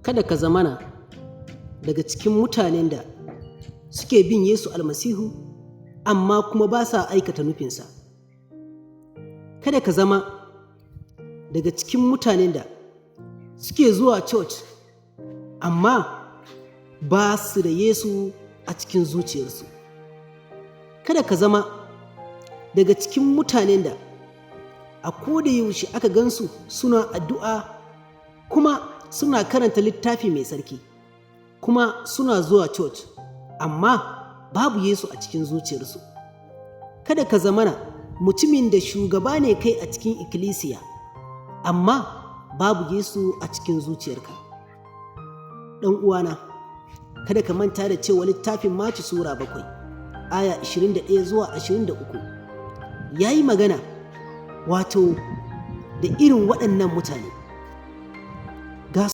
kada ka zamana daga cikin mutanen da suke bin Yesu almasihu amma kuma ba sa aikata nufinsa. Kada ka zama daga cikin mutanen da suke zuwa church amma ba su da Yesu a cikin zuciyarsu. Kada ka zama daga cikin mutanen da a koda yaushe aka gansu suna addu'a kuma suna karanta littafi mai tsarki kuma suna zuwa church amma babu Yesu a cikin zuciyarsu. Kada ka zamana mutumin da shugaba ne kai a cikin ikkilisiya amma babu Yesu a cikin zuciyarka. Ɗan uwana, kada ka manta da cewa littafin Maci Sura 7 aya 21 zuwa 23 ya yi magana wato da irin waɗannan mutane.